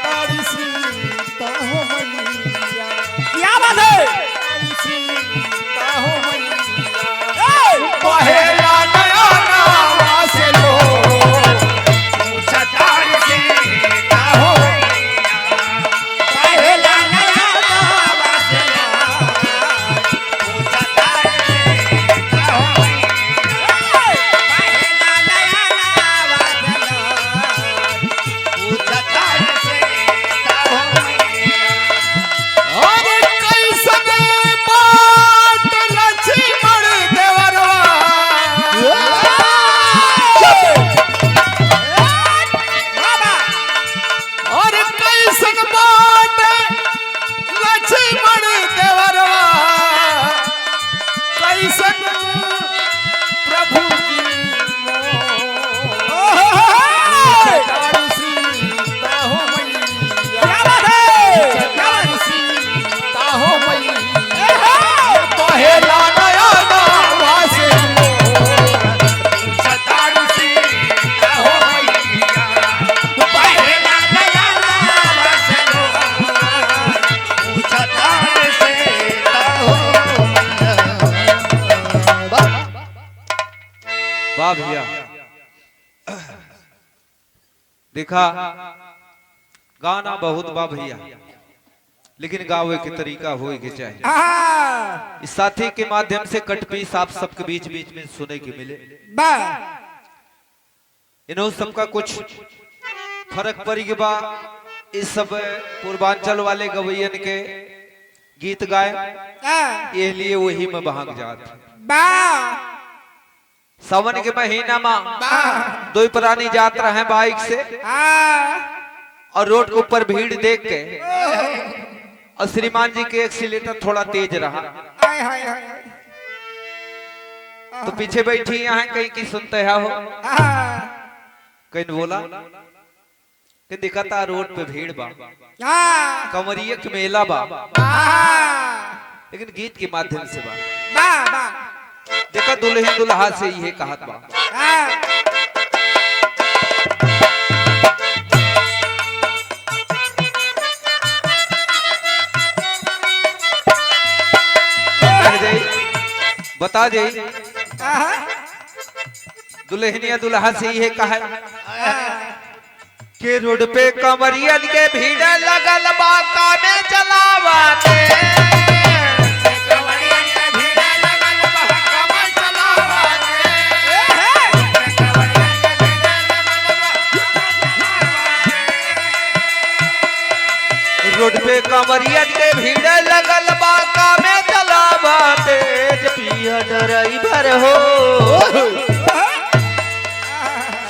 तारी सीता हो मैया। क्या बात है? सीता हो मैया। पहला नया नावा से लो पूछा तारी सीता हो मैया। पहला नया नावा से लो पूछा तारी सीता हो मैया। पहला नया नावा से लो पूछा तारी सीता हो मैया। अरे कैसन बात लक्ष्मण देवरवा बाबा और कैसन बात लक्ष्मण देवरवा कैसन प्रभु की तारी सीता हो मैया। क्या बात है? तारी सीता हो मैया। पहला नया नावा से पूछा तारी सीता हो मैया। पहला नया नावा से लो पूछा तारी सीता हो मैया। वाह भैया देखा गाना बहुत वाह भैया लेकिन गावे के तरीका होए के चाहिए। इस साथी के माध्यम से कटपीस आप सबके बीच बीच में सुने के मिले। इन्हों सबका कुछ फर्क पड़ी के बाद इस सब पूर्वांचल वाले गवैयन के गीत गाए ये लिए वही में भाग जाते। सावन के महीना में दो प्राणी यात्रा है बाइक से और रोड के ऊपर भीड़ देख के और श्रीमान जी के एक्सीलेटर थोड़ा तेज रहा तो पीछे बैठी यहाँ कहीं की सुनते है हो कहीं बोला कि दिखता रोड पे भीड़ बा कंवरिया के मेला बा लेकिन गीत के माध्यम से बा देखा दुल्हन दुल्हा से ये कहत बा बता दे दुल्हनिया दुल्हा से ये कहा के रोड पे कंवरियन के भीड़ लगल बाका में चलावाते रोड पे कंवरियन के भीड़ लगल बाका में चलावाते पिया ड्राइवर हो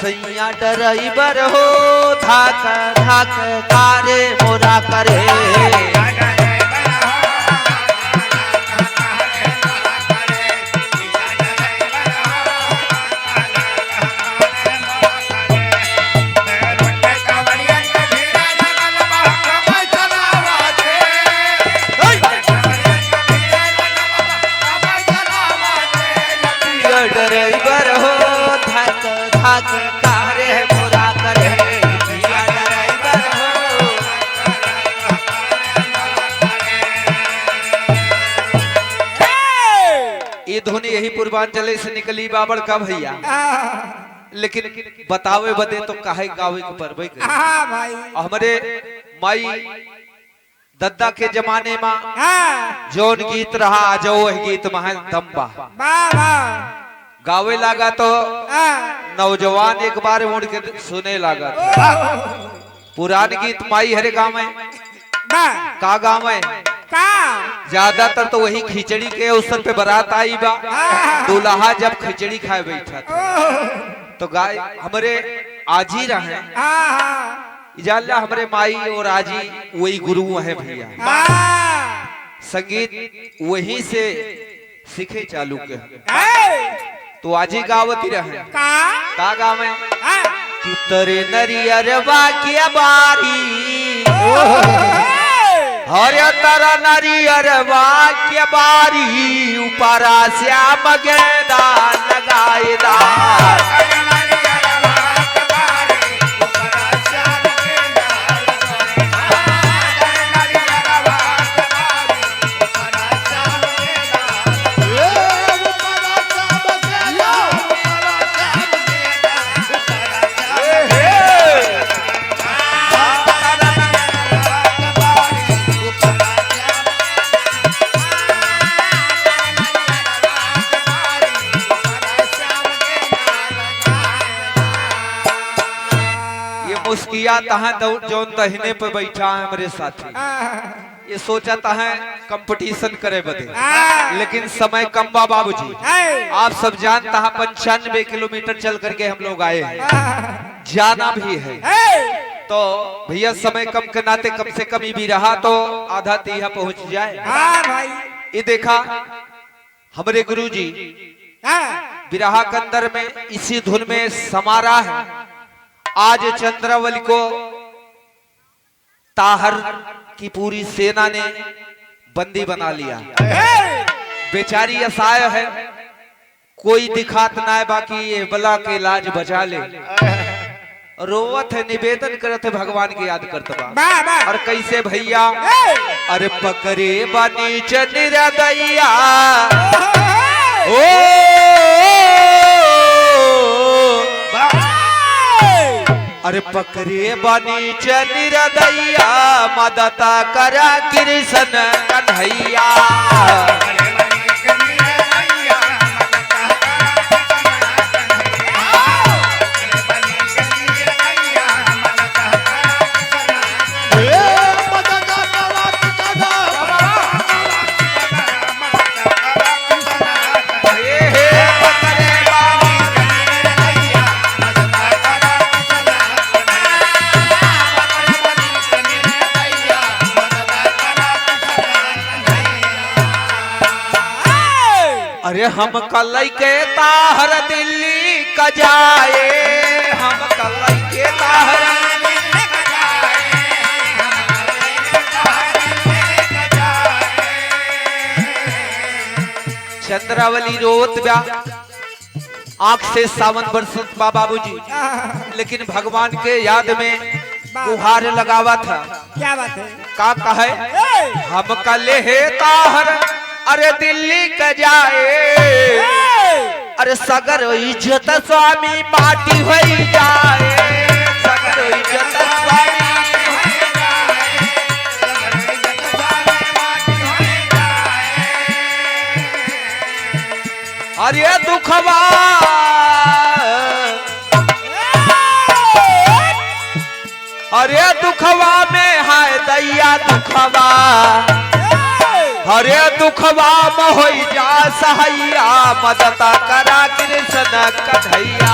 सैया ड्राइवर हो धाक धाक कारे मोरा करे ड्राइवर हो धाक धाक कारे मोरा करे पिया ड्राइवर हो ये ध्वनि यही पूर्वांचल से निकली बाबर का भैया लेकिन बतावे बदे तो काहे गावे के परबे हमारे माई दद्दा के जमाने में जौन गीत रहा जो वह गीत में दम्बा गावे लगा तो नौजवान एक बार मुड़ के सुने लगा पुराने गीत माई हरे गाँव में का गाँव में ज्यादातर तो वही खिचड़ी के अवसर पे बारात आई बा दूल्हा जब खिचड़ी खाए बैठा था तो गाय हमारे आजी रहे इजाला हमारे माई और आजी वही गुरु है भैया संगीत वही से सीखे चालू के तो आजी गावती रहे का गाँव में तेरे नरियरवा की बारी हरे तारा नरियरवा की बारी ऊपरा श्याम गेंदा लगाएदा भैया तहाँ जो दहिने पे बैठा है हमारे साथी, ये सोचा था है कंपटीशन करे बदे, लेकिन समय कम बा बाबूजी। आप सब जानता है 95 किलोमीटर चल करके हम लोग आए हैं, जाना भी है। तो भैया समय कम के नाते कम से कम ही भी रहा तो आधा तीहा पहुंच जाए। ये देखा हमारे गुरुजी बिरहा के अंदर में इसी धुन में समारा है। आज चंद्रावली को ताहर की पूरी सेना ने बंदी बना लिया। बेचारी असहाय है, कोई दिखात ना है, बाकी ये बला के इलाज बचा ले। रोवत है, निवेदन करत है, भगवान की याद करते बा। और कैसे भैया, अरे पकड़े बानी चनिरा दैया ओ अरे पकड़े बानी चनिरा दैया मदता करा कृष्ण कन्हैया। अरे हम कल के ताहर दिल्ली का जाए, हम कल के ताहर चंद्रावली रोत ब्या, आंख से सावन बरसत बा बाबूजी, लेकिन भगवान के याद में गुहार लगावा था। क्या बात है? का कहे हम कल है ताहर अरे दिल्ली का जाए, अरे सगर इज्जत स्वामी पार्टी हो जाए, सगर इज्जत स्वामी अरे दुखवा अरे दुखवा में हाय दैया दुखवा, हरे दुखवा में हो जा सहैया मदता करा कृष्ण कन्हैया।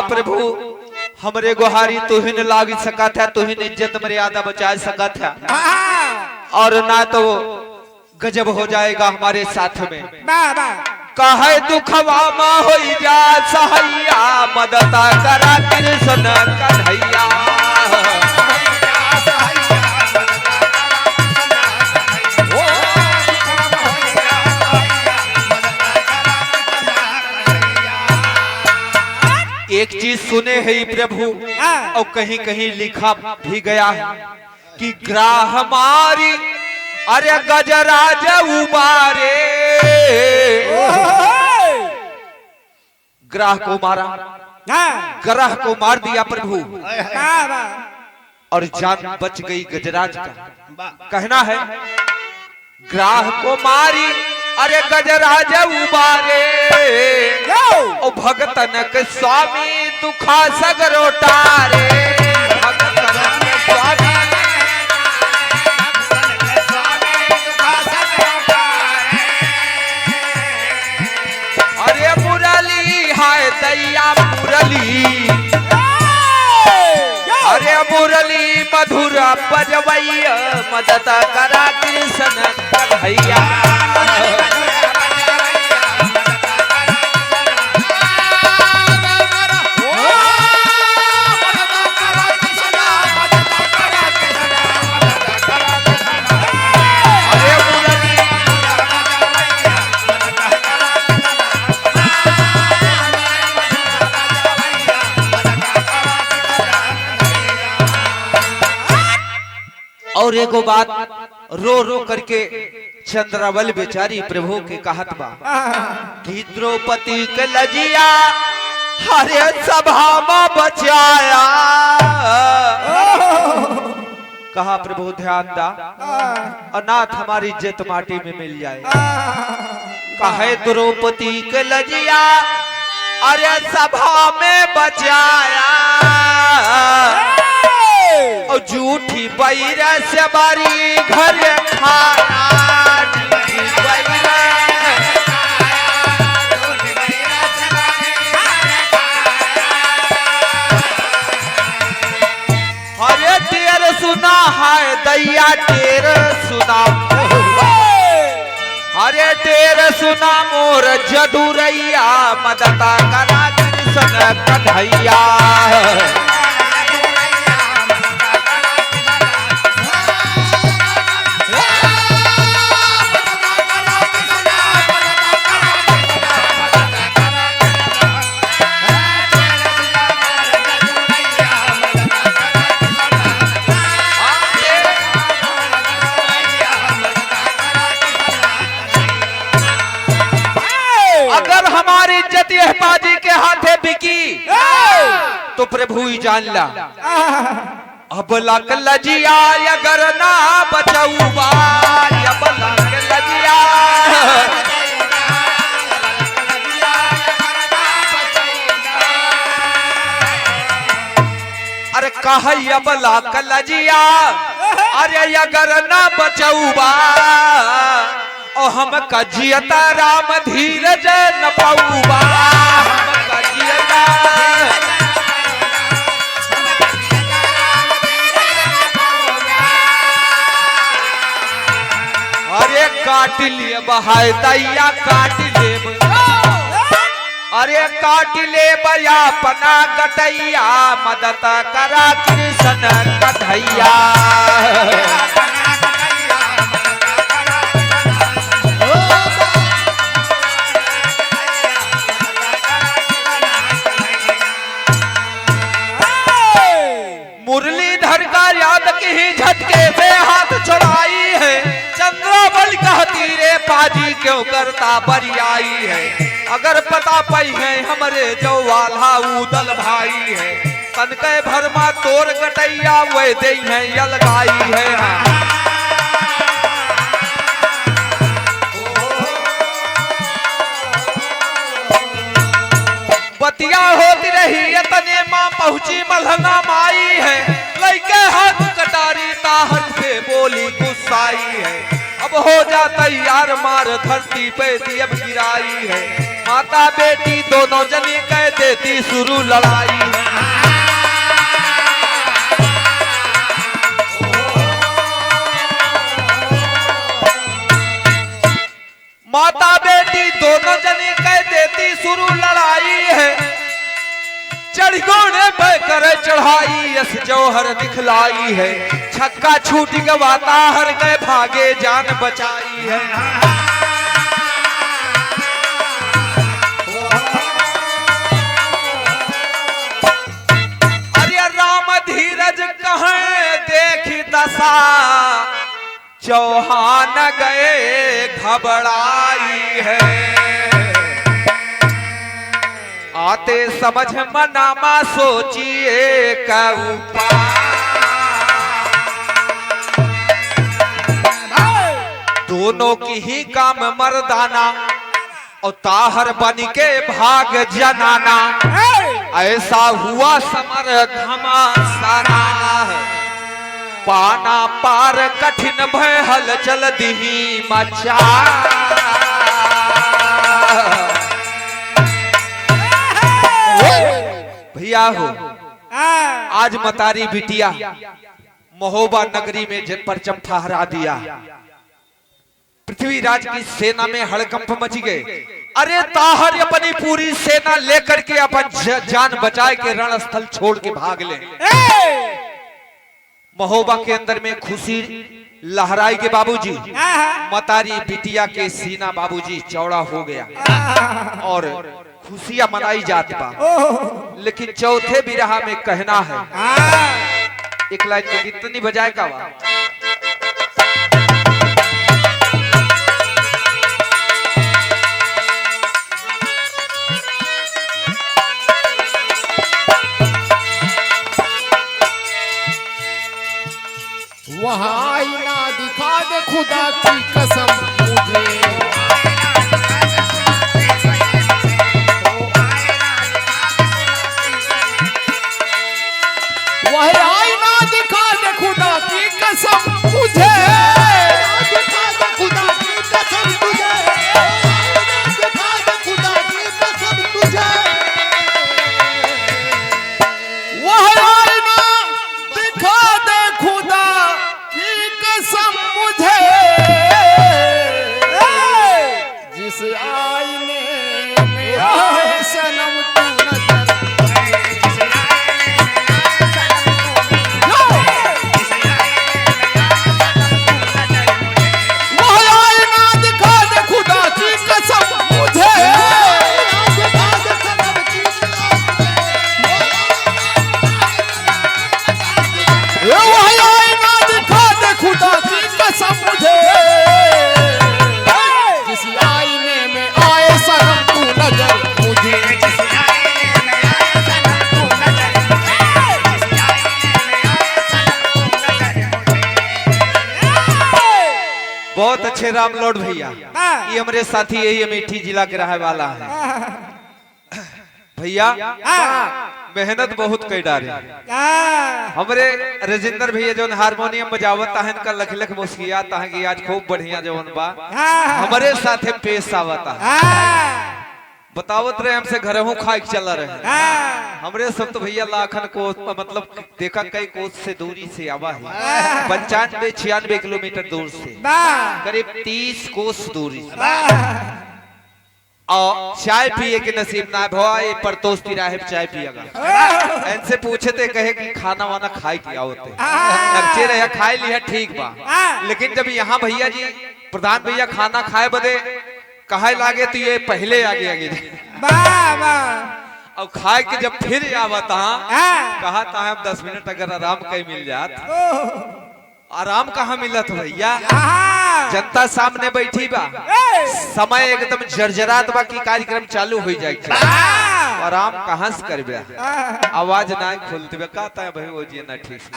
प्रभु हमरे गुहारी तुहिन लाग सकत है, तुहिन इज्जत मर्यादा बचा सकत है, और ना तो गजब हो जाएगा हमारे साथ में। कहे दुखवा में हो जा सहैया मदता करा कृष्ण कन्हैया। एक चीज सुने है प्रभु, और कहीं कहीं लिखा भी गया है कि ग्राह मारी अरे गजराज उबारे, ग्राह को मारा, ग्रह को मार दिया प्रभु, और जान बच गई गजराज का। कहना है ग्राह को मारी अरे गजराज उबारे, ओ भगतन के स्वामी दुखा सगरो टारे, भगतन के स्वामी अरे मुरली हाय दैया मुरली, अरे मुरली मधुर बजवैया मदद करा कृष्ण कन्हैया। और एगो बात रो रो करके चंद्रावल बेचारी प्रभु के कहत बा कि द्रौपदी के लजिया हरे सभा में बचाया। कहा प्रभु ध्यान दा अनाथ हमारी इज्जत माटी में मिल जाए। कहे द्रौपदी के लजिया अरे सभा में बचाया और झूठी बैरा से बारी घर खाया। झूठी बैरा हरे टेर सुना है दैया टेर सुना हरे टेर सुना मोर जदुरैया मदता करा कृष्ण कन्हैया। अगर हमारी इज्जत यह बाजी के हाथे बिकी तो प्रभु ही जान ला। अब लक लजिया अगर ना बचऊबा अब लक लजिया अरे कह अब लक लजिया अरे अगर ना बचऊबा और हम कजियता राम धीरज न पाऊबा। हम कजियता अरे काट लिए बहाय दैया काट ले अरे काट ले बया पना गटैया मदद करा कृष्ण कन्हैया। मुरलीधर का याद की ही झटके से हाथ छुड़ाई है। चंद्रावल कहती रे पाजी क्यों करता बरियाई है। अगर पता पाई है हमरे जो वाला उदल भाई है तनके भरमा तोर गटैया वे दे है यलगाई है। बतिया होती रही इतने माँ पहुंची मलहना माई है। लइके हाथ कटारी ताहर से बोली गुस्साई है। अब हो जा तैयार मार धरती पे दियब गिराई है। माता बेटी दोनों जनी कह देती शुरू लड़ाई है। माता बेटी दोनों जनी कह देती शुरू लड़ाई है। चढ़गोड़े पे करे चढ़ाई यस जौहर दिखलाई है। छक्का छूट गवाता हर गए भागे जान बचाई है। अरे राम धीरज कहें देखी दशा चौहान गए घबराई है। आते समझ मनामा सोचिए का उपाय। दोनों की ही काम मर्दाना और ताहर बन के भाग जनाना। ऐसा हुआ समर घमासाना पाना पार कठिन भय हल चल दी मचा। भैया हो आज मतारी बिटिया महोबा नगरी में परचम फहरा दिया। पृथ्वीराज की सेना में हड़कंप मच गए। अरे ताहर अपनी पूरी सेना लेकर के अपन जान बचाए के रणस्थल छोड़ के भाग ले। महोबा के अंदर में खुशी लहराई के बाबूजी मतारी बिटिया के सीना बाबूजी चौड़ा हो गया और खुशियां मनाई जाती बा। लेकिन चौथे बिरहा में कहना है एक लाइन के गीत नहीं बजाए का खुदा की कसम मुझे वह आईना दिखा दे खुदा की कसम मुझे दिखा दे खुदा की कसम तुझे, दिखा दे खुदा की कसम तुझे, वह आईना दिखा दे खुदा की कसम मुझे जिस आईने में आए सनम तू नजर वह आईना दिखा दे खुदा की कसम मुझे दिखा दे सनम की वह आईना दिखा दे खुदा की कसम मुझे जिस आईने में आए सनम तू नजर मुझे बहुत अच्छे राम लॉर्ड भैया, ये हमारे साथी यही अमेठी जिला के रहने वाला है भैया। मेहनत बहुत कई डारे हमारे राजेंद्र भैया जो हारमोनियम बजावता है इनका लख लख मुस्कियाता है कि आज खूब बढ़िया जवन बा हमारे साथे पेश आवता है। बतावत रहे हमसे घर हूँ खाई चल रहे हमरे सब तो भैया लाखन कोस मतलब देखा कई कोस से दूरी से आवा है 95-96 किलोमीटर दूर से करीब 30 कोस दूरी से। और चाय पिए के नसीब ना भवा ये परतोस तिराहे पे चाय पिएगा इनसे पूछे थे कहे कि खाना वाना खाए किया होते अच्छे रहे खाए लिया ठीक बा, लेकिन जब यहाँ भैया जी प्रधान भैया खाना खाए बदे कहा लागे तो ये पहले आगे आगे और खाए के जब फिर आवता कहा था हम 10 मिनट अगर आराम कहीं मिल जात आराम कहाँ मिलत भैया जनता सामने बैठी बा समय एकदम जर्जरात बा की कार्यक्रम चालू हो जाए आराम कहाँ से करबे आवाज ना खुलते कहता है भाई वो जी ना ठीक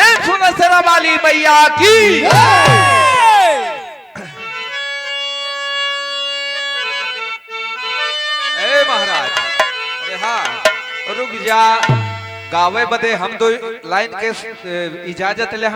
रे सुन सरा वाली मैया की ए महाराज अरे हाँ रुक जा गावे बदे हम दो लाइन के इजाजत ले